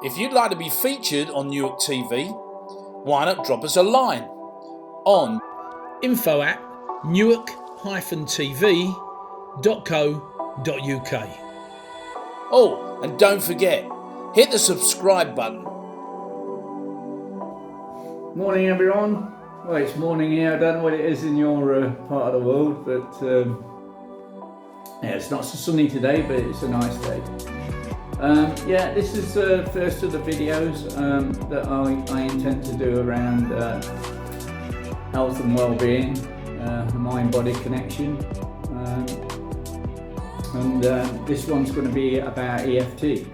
If you'd like to be featured on Newark TV, why not drop us a line on info@newark-tv.co.uk. Oh, and don't forget, hit the subscribe button. Morning everyone. Well, it's morning here. I don't know what it is in your part of the world, but yeah, it's not so sunny today, but it's a nice day. Yeah, this is the first of the videos that I intend to do around health and well-being, mind-body connection, and this one's going to be about EFT,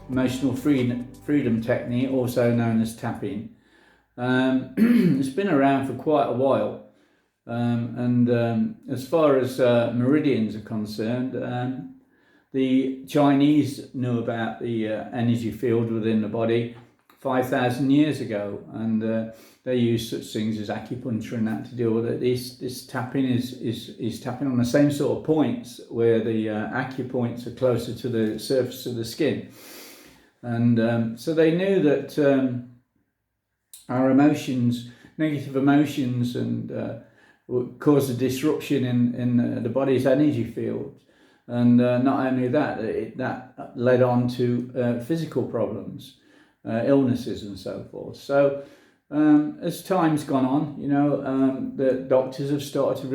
emotional freedom technique, also known as tapping. It's been around for quite a while, and as far as meridians are concerned, the Chinese knew about the energy field within the body 5,000 years ago, and they used such things as acupuncture and that to deal with it. This tapping is tapping on the same sort of points where the acupoints are closer to the surface of the skin, and so they knew that our emotions, negative emotions, and would cause a disruption in the body's energy field. And not only that, that led on to physical problems, illnesses and so forth. So as time's gone on, you know, the doctors started to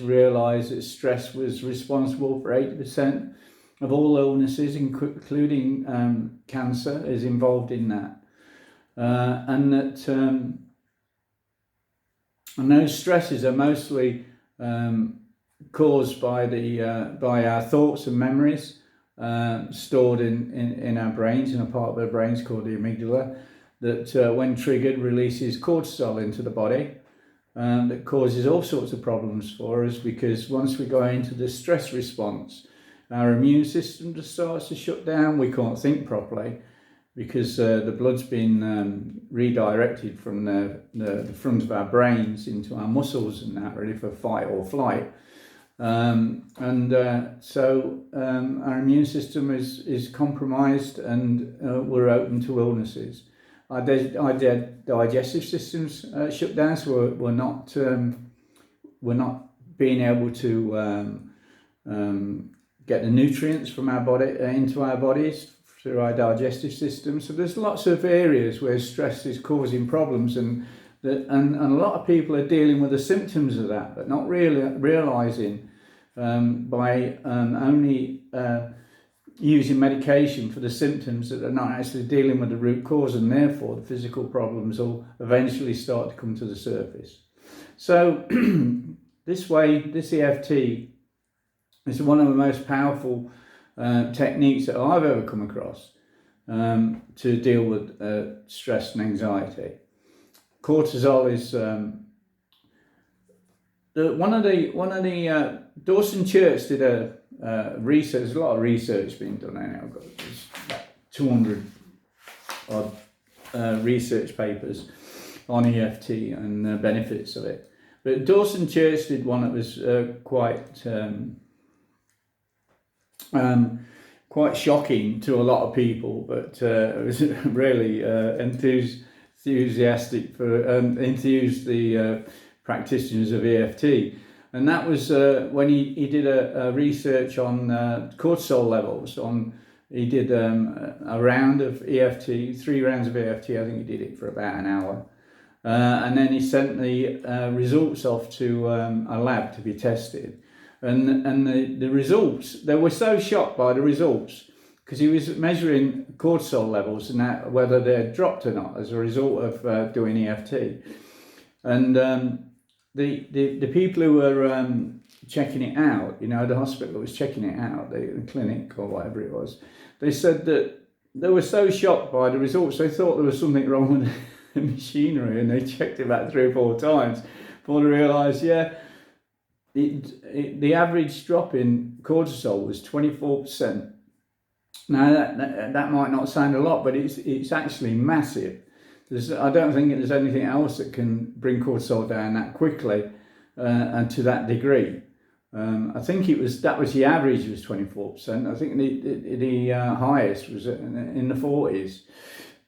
realise that stress was responsible for 80% of all illnesses, including cancer, is involved in that. And that and those stresses are mostly caused by our thoughts and memories stored in our brains, in a part of our brains called the amygdala, that when triggered releases cortisol into the body, that causes all sorts of problems for us, because once we go into the stress response, our immune system just starts to shut down. We can't think properly, because the blood's been redirected from the front of our brains into our muscles and that, ready for fight or flight. So our immune system is compromised, and we're open to illnesses. Our digestive systems shut down, so we're not being able to get the nutrients from our body into our bodies through our digestive system. So there's lots of areas where stress is causing problems, and a lot of people are dealing with the symptoms of that, but not really realising by only using medication for the symptoms, that they're not actually dealing with the root cause, and therefore the physical problems will eventually start to come to the surface. So this EFT is one of the most powerful techniques that I've ever come across to deal with stress and anxiety. Cortisol is one of the Dawson Church did a research. There's a lot of research being done now. I've got about 200 odd research papers on EFT and the benefits of it. But Dawson Church did one that was quite shocking to a lot of people, but it was really enthusiastic for enthused the practitioners of EFT. And that was when he did a research on cortisol levels. He did a round of EFT, 3 rounds of EFT. I think he did it for about an hour. And then he sent the results off to a lab to be tested. And the results, they were so shocked by the results, because he was measuring cortisol levels and that, whether they had dropped or not as a result of doing EFT. And the people who were checking it out, you know, the hospital that was checking it out, the clinic or whatever it was, they said that they were so shocked by the results, they thought there was something wrong with the machinery, and they checked it about 3 or 4 times before they realised, the average drop in cortisol was 24%. Now that might not sound a lot, but it's actually massive. I don't think there's anything else that can bring cortisol down that quickly and to that degree. I think that was the average was 24%. I think the highest was in the 40s,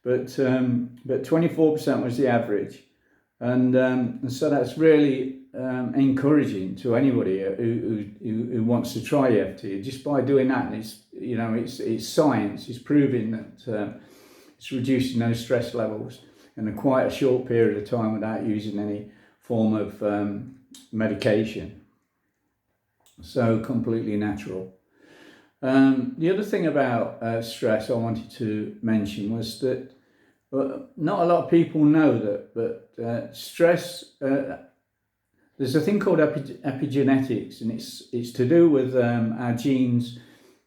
but 24% was the average, and so that's really encouraging to anybody who wants to try EFT. Just by doing that, it's science. It's proving that it's reducing those stress levels in quite a short period of time without using any form of medication. So completely natural. The other thing about stress I wanted to mention was that not a lot of people know that, but stress, there's a thing called epigenetics, and it's to do with our genes,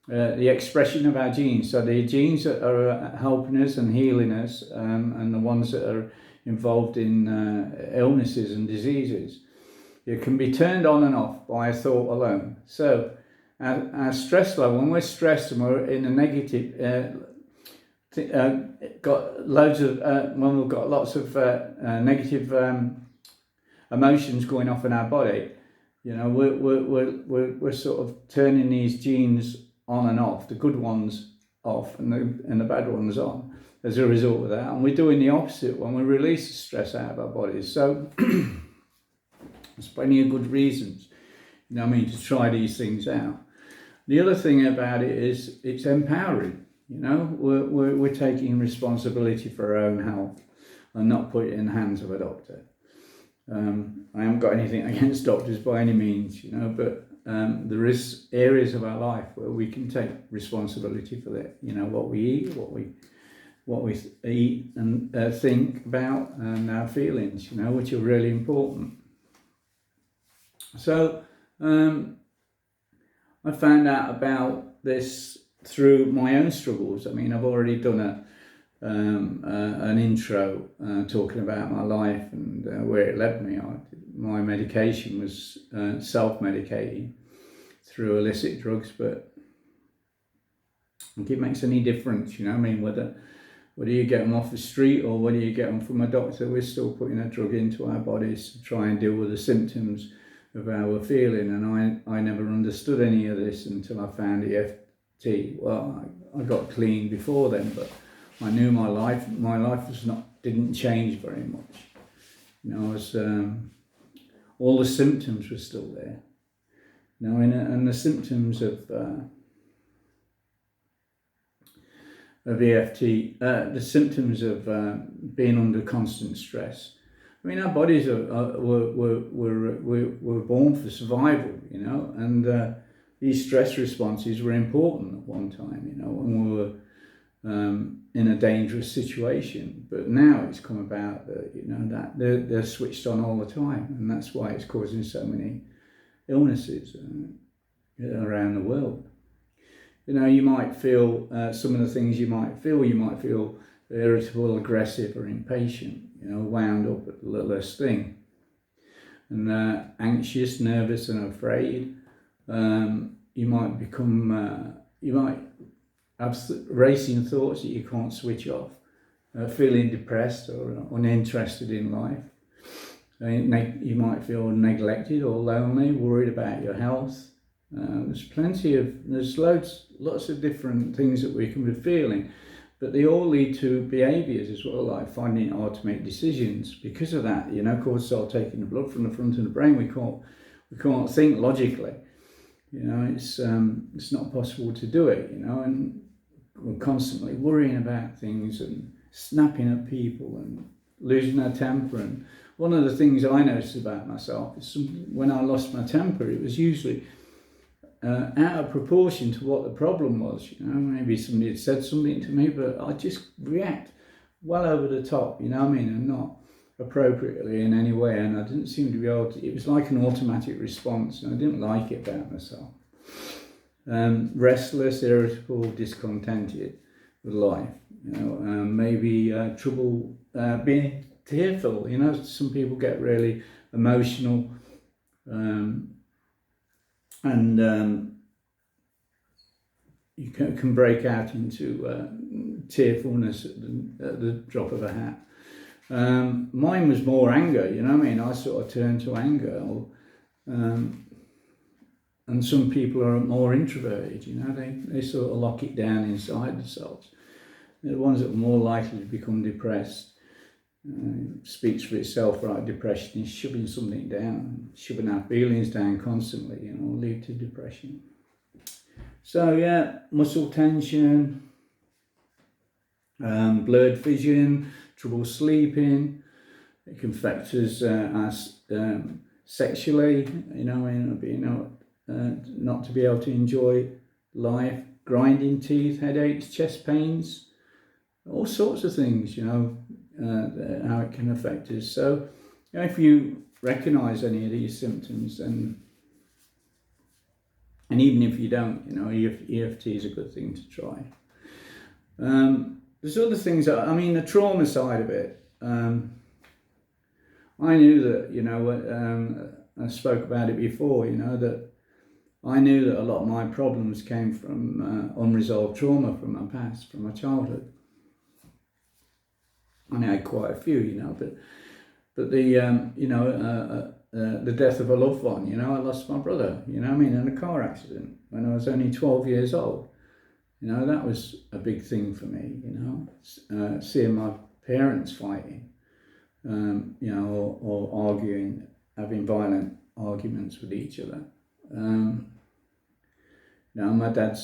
the expression of our genes. So the genes that are helping us and healing us, and the ones that are involved in illnesses and diseases, it can be turned on and off by a thought alone. So our stress level, when we're stressed and we're in a negative, when we've got lots of negative emotions going off in our body, we're sort of turning these genes on and off, the good ones off and the bad ones on as a result of that. And we're doing the opposite when we release the stress out of our bodies. So there's plenty of good reasons, to try these things out. The other thing about it is it's empowering. We're taking responsibility for our own health and not put it in the hands of a doctor. I haven't got anything against doctors by any means, but there is areas of our life where we can take responsibility for that. What we eat, what we eat and think about, and our feelings, which are really important. So I found out about this through my own struggles. I've already done an intro talking about my life and where it led me. My medication was self-medicating through illicit drugs, but I think it makes any difference, whether you get them off the street or whether you get them from a doctor, we're still putting a drug into our bodies to try and deal with the symptoms of how we're feeling. And I never understood any of this until I found EFT. Well, I got clean before then, but I knew my life didn't change very much. All the symptoms were still there. And the symptoms of EFT, the symptoms of being under constant stress. Our bodies were born for survival, and these stress responses were important at one time, when we were in a dangerous situation. But now it's come about that they're switched on all the time, and that's why it's causing so many illnesses around the world. You might feel some of the things you might feel irritable, aggressive, or impatient, wound up at the littlest thing, and anxious, nervous, and afraid. You might become, you might have racing thoughts that you can't switch off, feeling depressed or uninterested in life. You might feel neglected or lonely, worried about your health. There's lots of different things that we can be feeling, but they all lead to behaviours as well, like finding it hard to make decisions because of that. Cortisol taking the blood from the front of the brain. We can't think logically. It's not possible to do it. And we're constantly worrying about things and snapping at people and losing our temper. And one of the things I noticed about myself is when I lost my temper, it was usually out of proportion to what the problem was. Maybe somebody had said something to me, but I just react well over the top, and not appropriately in any way. And I didn't seem to be able to, it was like an automatic response, and I didn't like it about myself. Restless, irritable, discontented with life, maybe trouble being tearful. Some people get really emotional, and you can break out into tearfulness at the drop of a hat. Mine was more anger, I sort of turned to anger, or and some people are more introverted, you know, they sort of lock it down inside themselves. They're the ones that are more likely to become depressed. Speaks for itself, right? Depression is shoving something down, shoving our feelings down constantly, you know, lead to depression. So yeah, muscle tension, blurred vision, trouble sleeping. It can affect us sexually, you know, not to be able to enjoy life, grinding teeth, headaches, chest pains, all sorts of things, you know, how it can affect us. So, you know, if you recognise any of these symptoms, and even if you don't, you know, EFT is a good thing to try. There's other things that, I mean, the trauma side of it. I knew that, you know, I spoke about it before, you know, that I knew that a lot of my problems came from unresolved trauma from my past, from my childhood. And I had quite a few, you know, but the, you know, the death of a loved one, you know, I lost my brother, you know what I mean, in a car accident when I was only 12 years old. You know, that was a big thing for me, you know, seeing my parents fighting, you know, or arguing, having violent arguments with each other. You know, my dad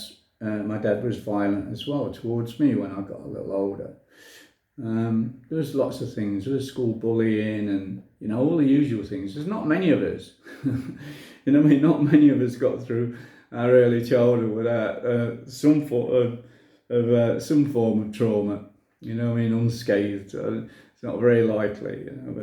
was violent as well towards me when I got a little older. There was lots of things. There was school bullying and, you know, all the usual things. There's not many of us. You know what I mean? Not many of us got through our early childhood without some form of trauma. You know what I mean? Unscathed. It's not very likely, you know,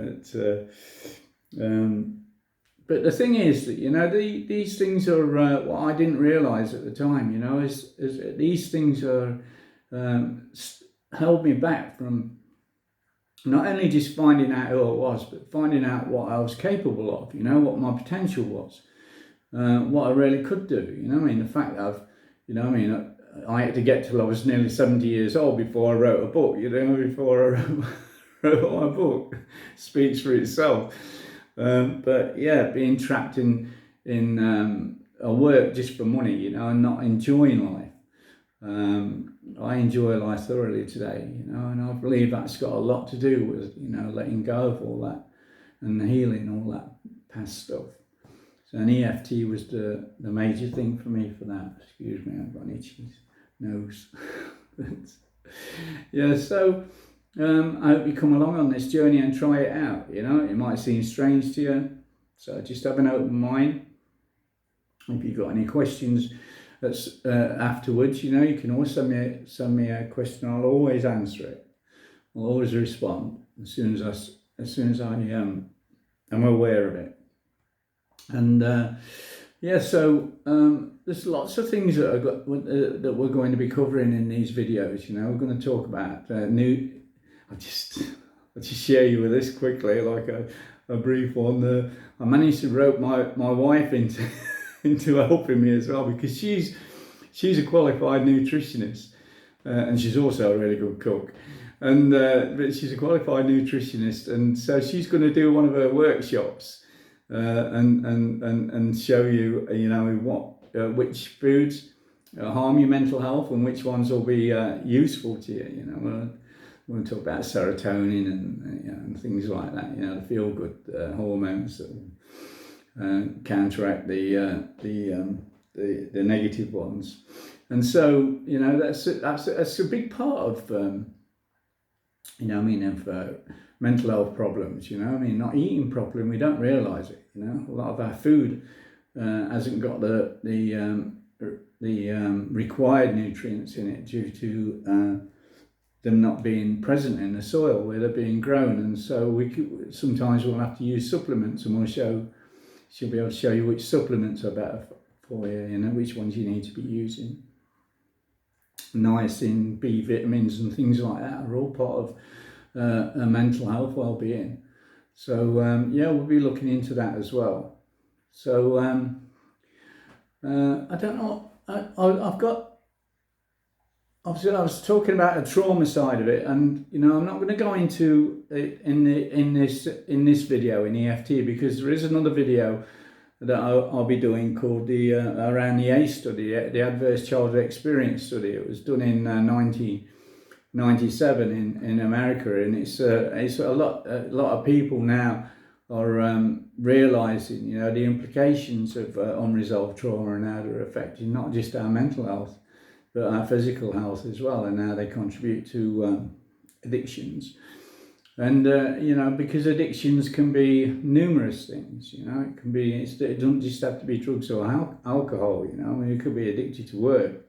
but the thing is that, you know, these things are what I didn't realise at the time, you know, is these things are held me back from not only just finding out who I was, but finding out what I was capable of, you know, what my potential was, what I really could do, you know what I mean? The fact that I've, you know what I mean, I had to get till I was nearly 70 years old before I wrote a book, you know, before I wrote my book. Speaks for itself. But yeah, being trapped in a work just for money, you know, and not enjoying life. I enjoy life thoroughly today, you know, and I believe that's got a lot to do with, you know, letting go of all that and healing all that past stuff. So an EFT was the major thing for me for that. Excuse me, I've got an itchy nose. Yeah, so I hope you come along on this journey and try it out, you know. It might seem strange to you, so just have an open mind. If you've got any questions afterwards, you know, you can always send me a question. I'll always answer it. I'll always respond as soon as I am aware of it. And yeah, so there's lots of things that that we're going to be covering in these videos. You know, we're going to talk about I'll just share you with this quickly, like a brief one. I managed to rope my wife into helping me as well, because she's a qualified nutritionist, and she's also a really good cook, and but she's a qualified nutritionist, and so she's going to do one of her workshops and show you, you know, which foods harm your mental health and which ones will be useful to you. You know, we'll talk about serotonin and, you know, and things like that. You know, the feel good hormones that counteract the negative ones. And so, you know, that's a big part of you know, I mean, of mental health problems. You know, I mean, not eating properly, and we don't realise it. You know, a lot of our food hasn't got the required nutrients in it due to them not being present in the soil where they're being grown, and so sometimes we'll have to use supplements, and she'll be able to show you which supplements are better for you, you know, which ones you need to be using. Niacin, B vitamins and things like that are all part of mental health well-being. So yeah, we'll be looking into that as well. So I don't know, I've got, obviously I was talking about the trauma side of it, and, you know, I'm not going to go into it in this video in EFT, because there is another video that I'll be doing called the around the ACE study, the Adverse Childhood Experience Study. It was done in 1997 in America, and it's a lot of people now are realizing, you know, the implications of unresolved trauma and how they're affecting not just our mental health but our physical health as well, and how they contribute to addictions. And you know, because addictions can be numerous things. You know, it doesn't just have to be drugs or alcohol. You know, I mean, you could be addicted to work.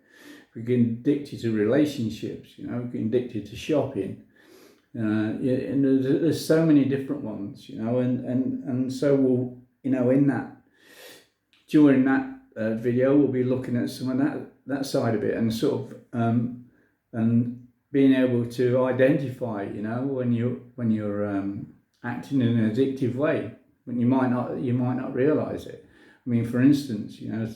We can be addicted to relationships. You know, we can be addicted to shopping. And there's so many different ones. You know, and so we'll, you know, during that video we'll be looking at some of that side of it, and sort of and being able to identify, you know, when you're acting in an addictive way, when you might not realize it. I mean, for instance, you know,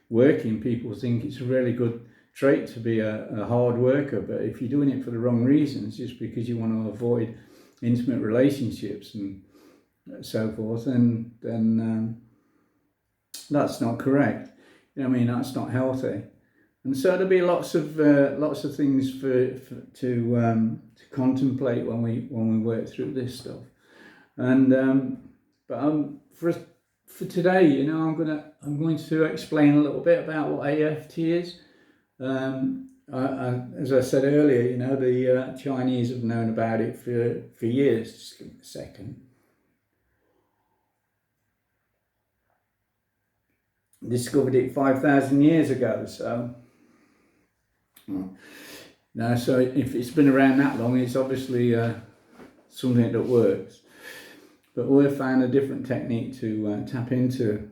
working, people think it's a really good trait to be a hard worker, but if you're doing it for the wrong reasons, just because you want to avoid intimate relationships and so forth, then that's not correct. You know what I mean? That's not healthy. And so there'll be lots of things to contemplate when we work through this stuff. And for today, you know, I'm going to explain a little bit about what EFT is. As I said earlier, you know, the Chinese have known about it for years. Just give me a second. Discovered it 5,000 years ago, so. No, so if it's been around that long, it's obviously something that works. But we've found a different technique to tap into,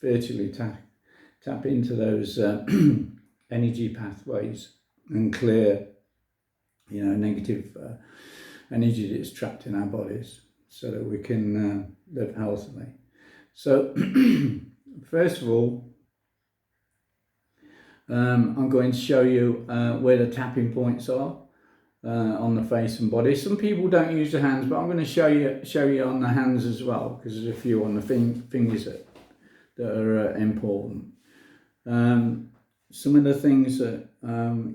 virtually tap into those energy pathways and clear, you know, negative energy that's trapped in our bodies, so that we can live healthily. So, first of all, I'm going to show you where the tapping points are on the face and body. Some people don't use the hands, but I'm going to show you on the hands as well, because there's a few on the fingers that are important. Some of the things that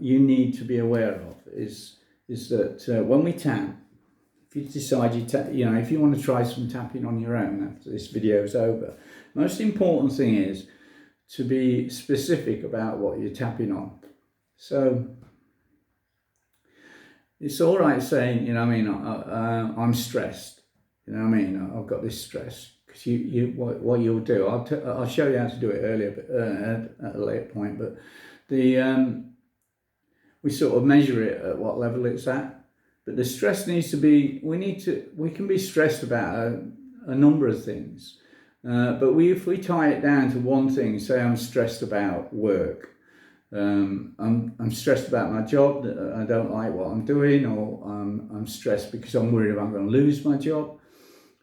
you need to be aware of is that when we tap, if you decide if you want to try some tapping on your own after this video is over, most important thing is to be specific about what you're tapping on. So it's all right saying, you know, I mean, I'm stressed. You know what I mean? I've got this stress. Because what you'll do, I'll show you how to do it earlier, but at a later point. But we sort of measure it at what level it's at. But the stress needs to be. We can be stressed about a number of things. But if we tie it down to one thing, say I'm stressed about work, I'm stressed about my job, that I don't like what I'm doing, or I'm stressed because I'm worried I'm going to lose my job,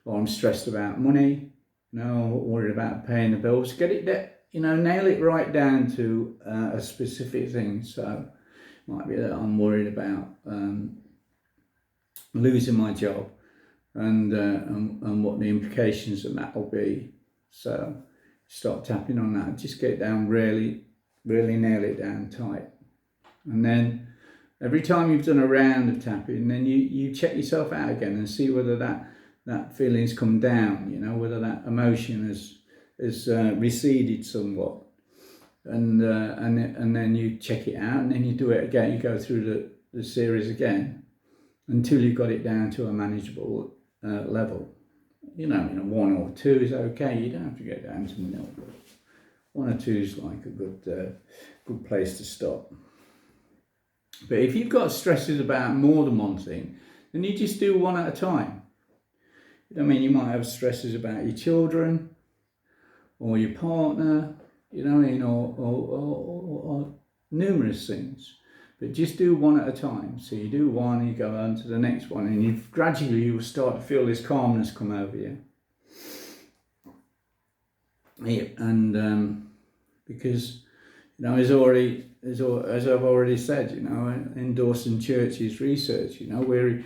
or I'm stressed about money, I'm worried about paying the bills. Get it, nail it right down to a specific thing. So it might be that I'm worried about losing my job, and what the implications of that will be. So start tapping on that. Just get it down, really nail it down tight. And then every time you've done a round of tapping, then you check yourself out again and see whether that feeling's come down, you know, whether that emotion has receded somewhat. And then you check it out, and then you do it again. You go through the series again until you've got it down to a manageable level. You know, 1 or 2 is okay. You don't have to get down to 0. 1 or 2 is like a good place to stop. But if you've got stresses about more than one thing, then you just do one at a time. I mean, you might have stresses about your children or your partner, you know, or numerous things. But just do one at a time. So you do one, you go on to the next one, and gradually you will start to feel this calmness come over you. Yeah, and because, you know, as I've already said, you know, in Dawson Church's research, you know, where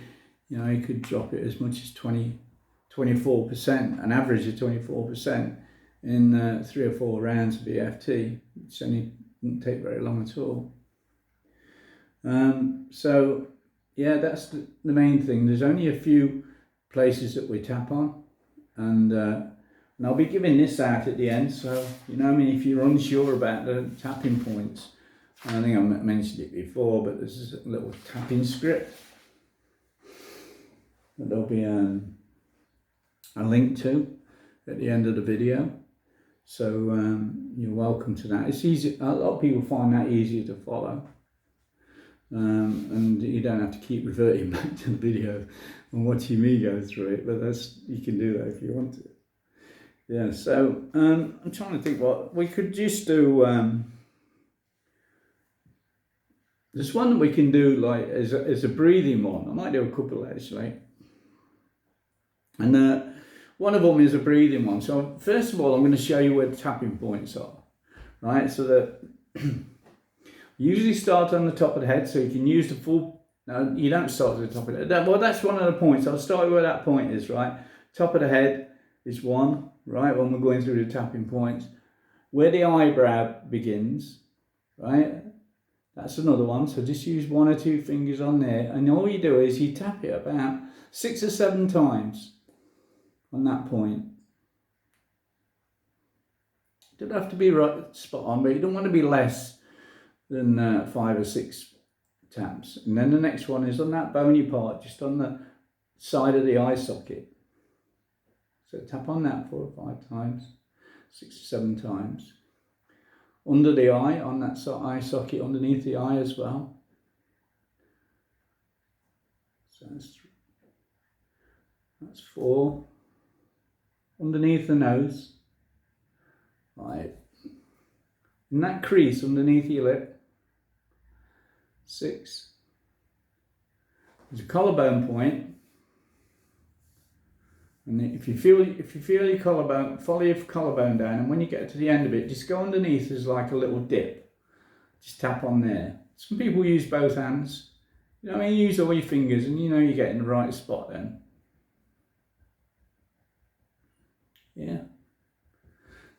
you could drop it as much as 24%, an average of 24%, in 3 or 4 rounds of EFT, which only didn't take very long at all. So yeah, that's the main thing. There's only a few places that we tap on, and I'll be giving this out at the end. So if you're unsure about the tapping points, I think I mentioned it before, but this is a little tapping script that there'll be a link to at the end of the video. So you're welcome to that. It's easy. A lot of people find that easier to follow. And you don't have to keep reverting back to the video and watching me go through it, but you can do that if you want to. Yeah, so I'm trying to think what we could just do. There's one that we can do like as a breathing one. I might do a couple actually. And one of them is a breathing one. So first of all, I'm going to show you where the tapping points are, right? So that usually start on the top of the head, so you can use the full. No, you don't start at the top of the head. Well, that's one of the points. I'll start where that point is, right? Top of the head is one, right? When we're going through the tapping points, where the eyebrow begins, right? That's another one. So just use 1 or 2 fingers on there, and all you do is you tap it about 6 or 7 times on that point. Don't have to be right spot on, but you don't want to be less than 5 or 6 taps. And then the next one is on that bony part, just on the side of the eye socket. So tap on that 4 or 5 times, 6 or 7 times. Under the eye, on that eye socket, underneath the eye as well. So that's 4. Underneath the nose. Right. In that crease underneath your lip. 6. There's a collarbone point. And if you feel your collarbone, follow your collarbone down, and when you get to the end of it, just go underneath as like a little dip. Just tap on there. Some people use both hands. Use all your fingers, and you're getting the right spot then. Yeah.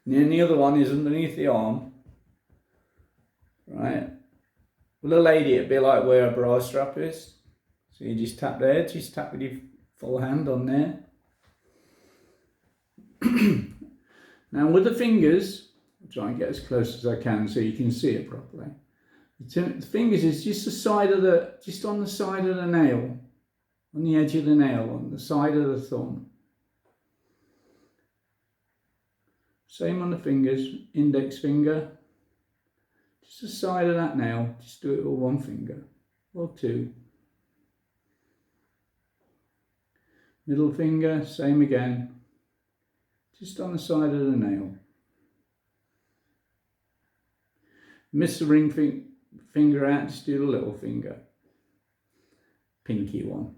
And then the other one is underneath the arm. Right. With a lady, it'd be like where a bra strap is. So you just tap there, just tap with your full hand on there. Now with the fingers, I'll try and get as close as I can so you can see it properly. The fingers is just on the side of the nail, on the edge of the nail, on the side of the thumb. Same on the fingers, index finger, just the side of that nail, just do it with 1 finger, or 2. Middle finger, same again, just on the side of the nail. Miss the ring finger out, just do the little finger. Pinky one.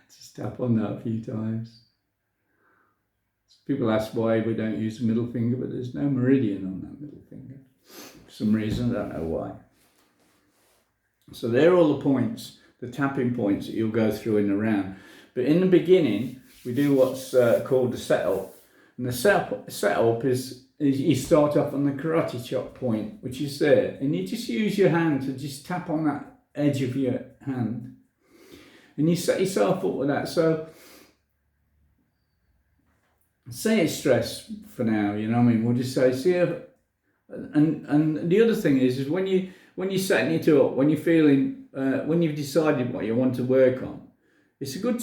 Just tap on that a few times. People ask why we don't use the middle finger, but there's no meridian on that middle finger. For some reason, I don't know why. So they're all the points, the tapping points that you'll go through in the round. But in the beginning, we do what's called the setup. And the setup is you start off on the karate chop point, which is there. And you just use your hand to just tap on that edge of your hand. And you set yourself up with that. So say it's stress for now, we'll just say, see if, and the other thing is when you're setting it up, when you're feeling, when you've decided what you want to work on, it's a good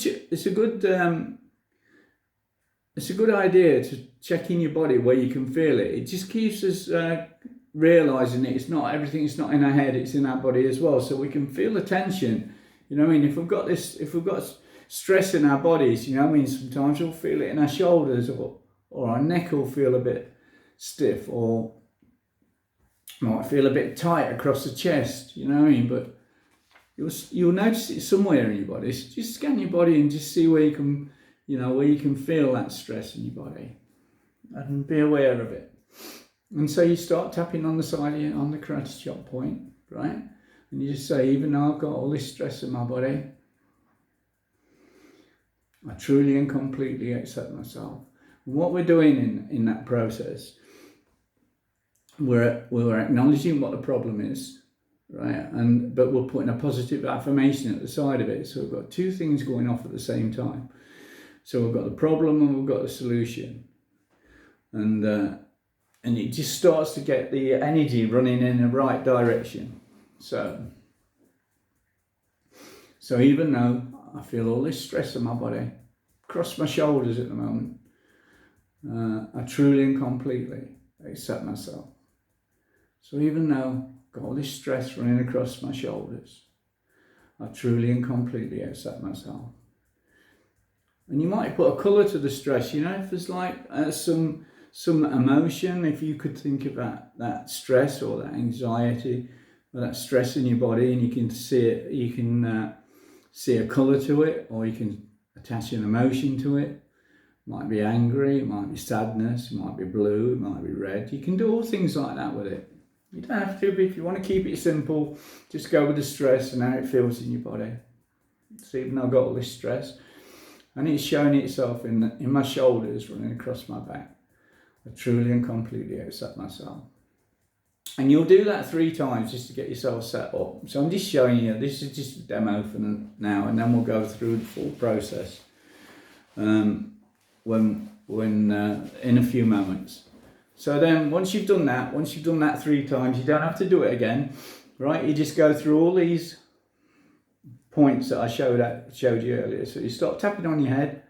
idea to check in your body where you can feel it. It just keeps us realizing it's not in our head, it's in our body as well, so we can feel the tension. If we've got stress in our bodies, sometimes we'll feel it in our shoulders, or our neck will feel a bit stiff, or might feel a bit tight across the chest, but you'll notice it somewhere in your body. So just scan your body and just see where you can feel that stress in your body, and be aware of it. And so you start tapping on the side on the karate chop point, right? And you just say, even though I've got all this stress in my body, I truly and completely accept myself. What we're doing in that process, we're acknowledging what the problem is, right? But we're putting a positive affirmation at the side of it. So we've got two things going off at the same time. So we've got the problem and we've got the solution, and it just starts to get the energy running in the right direction. So even though I feel all this stress in my body, across my shoulders at the moment, I truly and completely accept myself. So even though I've got all this stress running across my shoulders, I truly and completely accept myself. And you might put a colour to the stress, if there's like some emotion, if you could think about that stress or that anxiety or that stress in your body, and you can see it, you can see a colour to it, or you can attach an emotion to it. It might be angry, it might be sadness, it might be blue, it might be red. You can do all things like that with it. You don't have to, but if you want to keep it simple, just go with the stress and how it feels in your body. So even though I've got all this stress, and it's showing itself in my shoulders, running across my back, I truly and completely accept myself. And you'll do that 3 times just to get yourself set up. So I'm just showing you, this is just a demo for now, and then we'll go through the full process when in a few moments. So then once you've done that 3 times, you don't have to do it again, right? You just go through all these points that I showed you earlier. So you start tapping on your head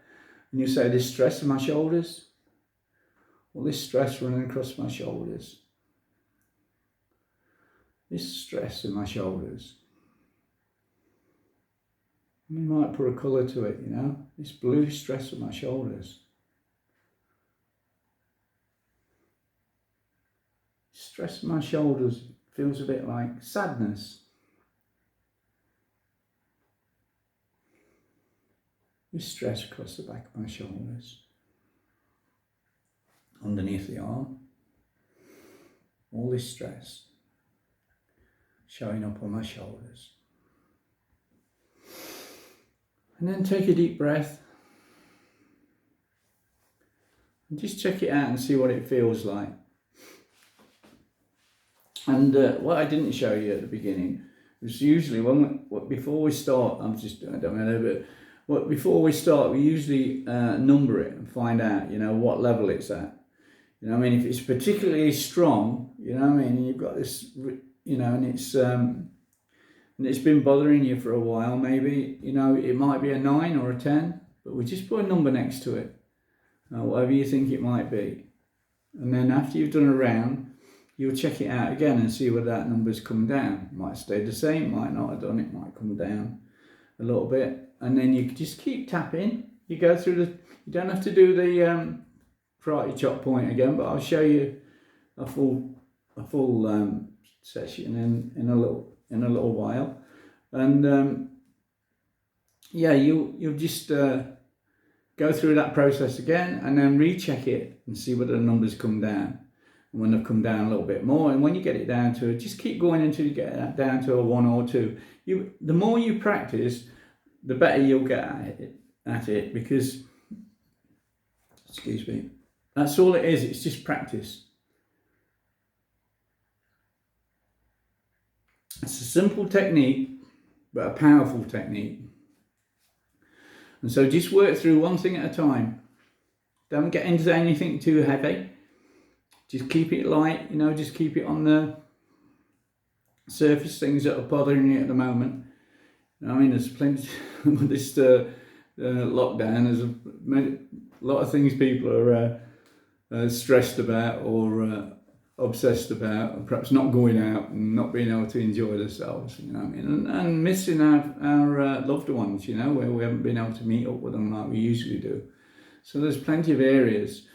and you say, this stress in my shoulders, or this stress running across my shoulders, this stress in my shoulders. And you might put a colour to it, this blue stress in my shoulders. Stress in my shoulders feels a bit like sadness. This stress across the back of my shoulders, underneath the arm, all this stress showing up on my shoulders. And then take a deep breath and just check it out and see what it feels like. And what I didn't show you at the beginning was usually before we start, before we start, we usually number it and find out, what level it's at. If it's particularly strong, and you've got this, and it's been bothering you for a while, maybe, it might be a 9 or a 10, but we just put a number next to it, whatever you think it might be. And then after you've done a round, you'll check it out again and see whether that number's come down. It might stay the same, might not have done it, might come down a little bit. And then you just keep tapping. You go through you don't have to do the karate chop point again, but I'll show you a full session in a little while. And you'll just go through that process again and then recheck it and see whether the numbers come down. And when they've come down a little bit more, and when you get it down to, just keep going until you get it down to a 1 or 2. The more you practice, the better you'll get at it, because, excuse me, that's all it is. It's just practice. It's a simple technique, but a powerful technique. And so just work through one thing at a time. Don't get into anything too heavy. Just keep it light, just keep it on the surface things that are bothering you at the moment. There's plenty with this lockdown. There's a lot of things people are stressed about or obsessed about, and perhaps not going out and not being able to enjoy themselves, and missing our loved ones, where we haven't been able to meet up with them like we usually do. So there's plenty of areas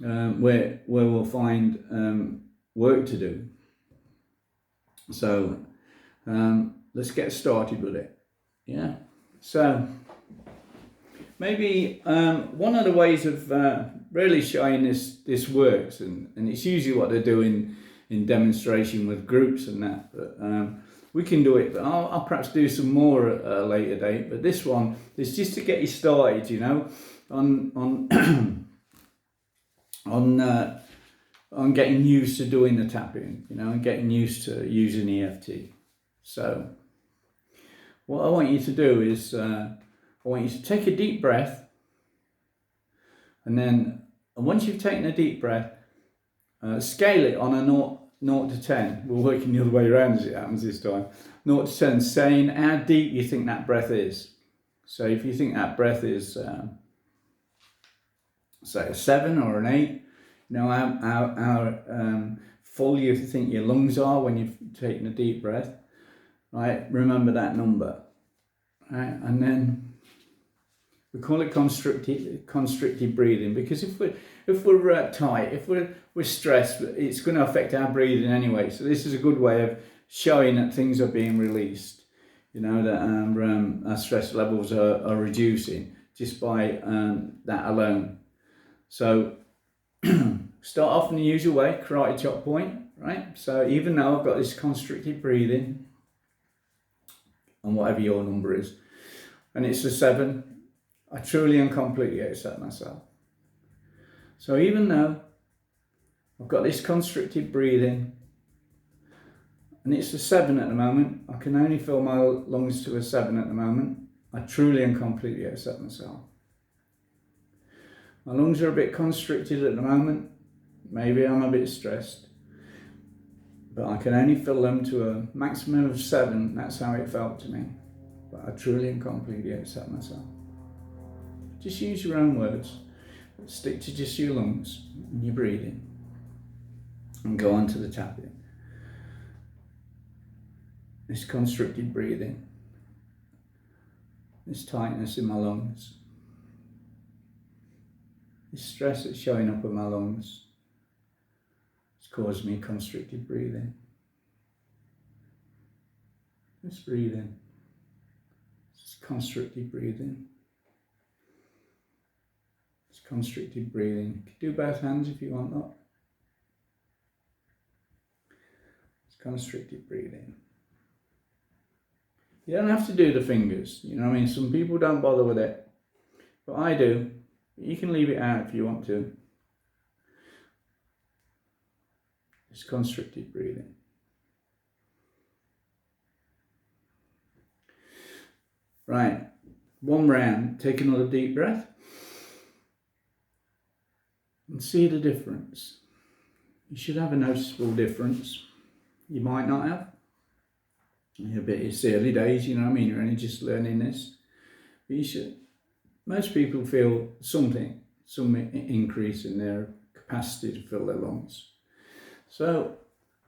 where we'll find work to do. So let's get started with it. Yeah. So maybe one of the ways of really showing this works, and it's usually what they're doing in demonstration with groups and that, but we can do it. But I'll perhaps do some more at a later date. But this one is just to get you started, on on getting used to doing the tapping, and getting used to using EFT. So what I want you to do is I want you to take a deep breath, and once you've taken a deep breath, scale it on a 0 to 10. We're working the other way around as it happens this time. 0 to 10, saying how deep you think that breath is. So if you think that breath is, say, a 7 or an 8, how full you think your lungs are when you've taken a deep breath, right? Remember that number, right? And then we call it constricted breathing, because if we're tight, if we're stressed, it's going to affect our breathing anyway. So this is a good way of showing that things are being released, that our stress levels are reducing just by that alone. So start off in the usual way, karate chop point, right? So even though I've got this constricted breathing, and whatever your number is, and it's a 7, I truly and completely accept myself. So even though I've got this constricted breathing, and it's a 7 at the moment, I can only fill my lungs to a 7 at the moment, I truly and completely accept myself. My lungs are a bit constricted at the moment, maybe I'm a bit stressed, but I can only fill them to a maximum of 7, that's how it felt to me. But I truly and completely accept myself. Just use your own words, stick to just your lungs and your breathing, and go on to the tapping. This constricted breathing, this tightness in my lungs, this stress that's showing up in my lungs, it's caused me constricted breathing. Just breathing. It's constricted breathing. It's constricted breathing. You can do both hands if you want that. It's constricted breathing. You don't have to do the fingers, some people don't bother with it, but I do. You can leave it out if you want to. It's constricted breathing. Right, one round, take another deep breath and see the difference. You should have a noticeable difference. You might not have. It's early days, you're only just learning this. But you should. Most people feel some increase in their capacity to fill their lungs. So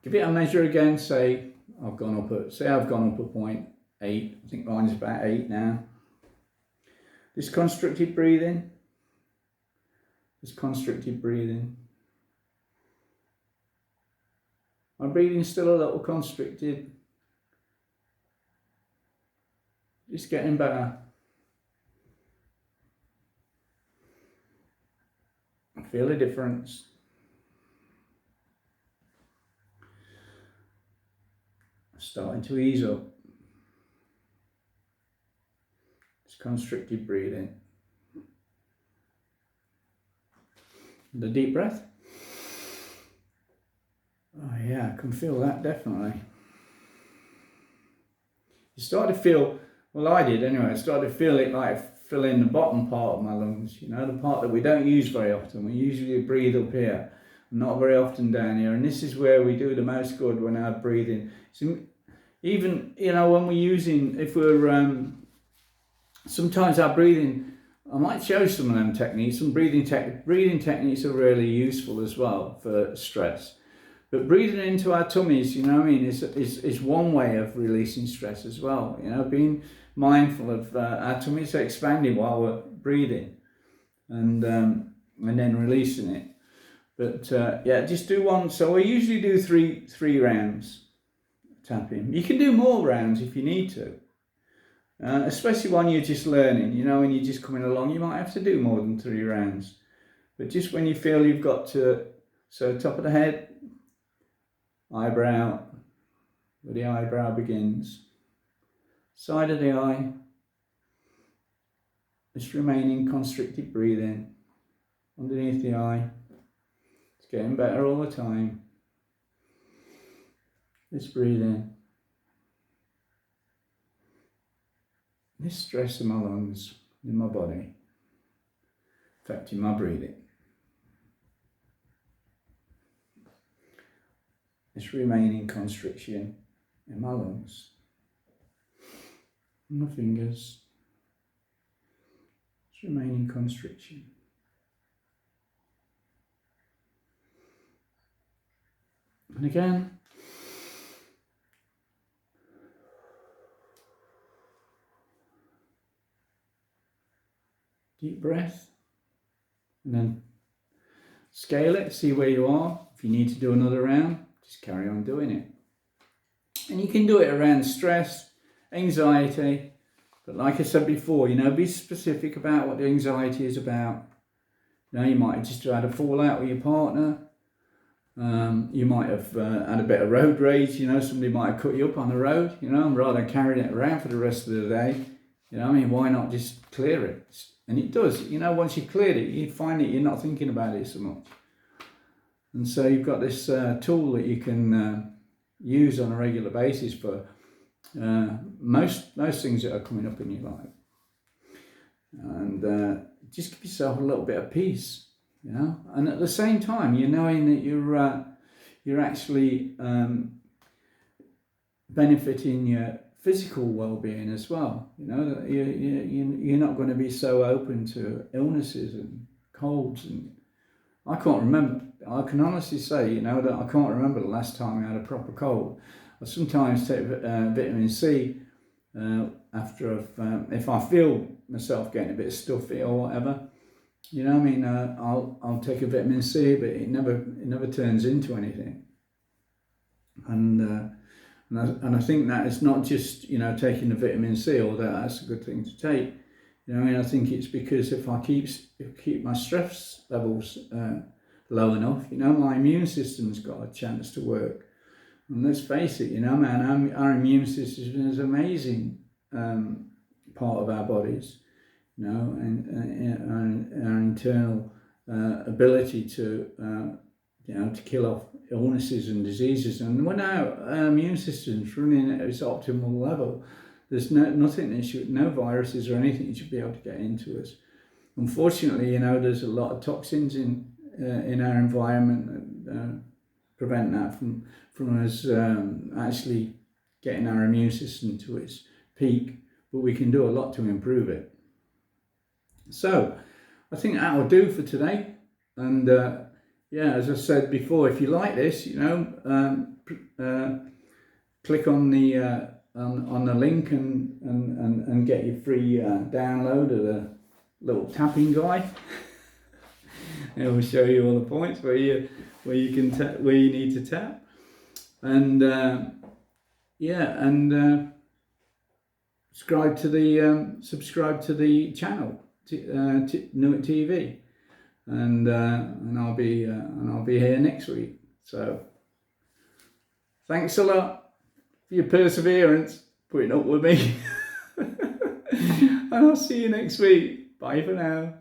give it a measure again. Say I've gone up at 0.8. I think mine's about 8 now. This constricted breathing. My breathing's still a little constricted. It's getting better. I feel a difference. Starting to ease up. It's constricted breathing. The deep breath. Oh yeah, I can feel that definitely. You start to feel, well I did anyway, I started to feel it like filling the bottom part of my lungs, the part that we don't use very often. We usually breathe up here, not very often down here, and this is where we do the most good when we're breathing. So even, when we're using, if we're, sometimes our breathing, I might show some of them techniques. Some breathing techniques are really useful as well for stress. But breathing into our tummies, is one way of releasing stress as well. Being mindful of our tummies expanding while we're breathing, and then releasing it. But just do one. So I usually do three rounds tapping. You can do more rounds if you need to. Especially when you're just learning, when you're just coming along, you might have to do more than 3 rounds. But just when you feel you've got to, so top of the head, eyebrow, where the eyebrow begins, side of the eye, just remaining constricted breathing, underneath the eye, getting better all the time. Just breathe in. This stress in my lungs, in my body, affecting my breathing. This remaining constriction in my lungs, my fingers, this remaining constriction. And again, deep breath, and then scale it, see where you are. If you need to do another round, just carry on doing it. And you can do it around stress, anxiety, but like I said before, be specific about what the anxiety is about. You might have just had a fallout with your partner. You might have had a bit of road rage. Somebody might have cut you up on the road. And rather than carrying it around for the rest of the day, why not just clear it? And it does. Once you've cleared it, you find that you're not thinking about it so much. And so you've got this tool that you can use on a regular basis for most things that are coming up in your life. And just give yourself a little bit of peace, And at the same time, you're knowing that you're actually benefiting your physical well-being as well. That you're not going to be so open to illnesses and colds. And I can't remember. I can honestly say, that I can't remember the last time I had a proper cold. I sometimes take vitamin C after if I feel myself getting a bit stuffy or whatever. I'll take a vitamin C, but it never turns into anything. And I think that it's not just taking the vitamin C, although that's a good thing to take. I think it's because if I keep my stress levels low enough, my immune system's got a chance to work. And let's face it, our immune system is an amazing part of our bodies, and our internal ability to kill off illnesses and diseases. And when our immune system's running at its optimal level, there's no viruses or anything that should be able to get into us. Unfortunately, there's a lot of toxins in our environment that prevent that from us actually getting our immune system to its peak, but we can do a lot to improve it. So I think that will do for today. And as I said before, if you like this, click on the link and get your free download of the little tapping guide. It will show you all the points where you need to tap, and subscribe to the channel, Newick TV, and I'll be here next week. So thanks a lot for your perseverance, putting up with me, and I'll see you next week. Bye for now.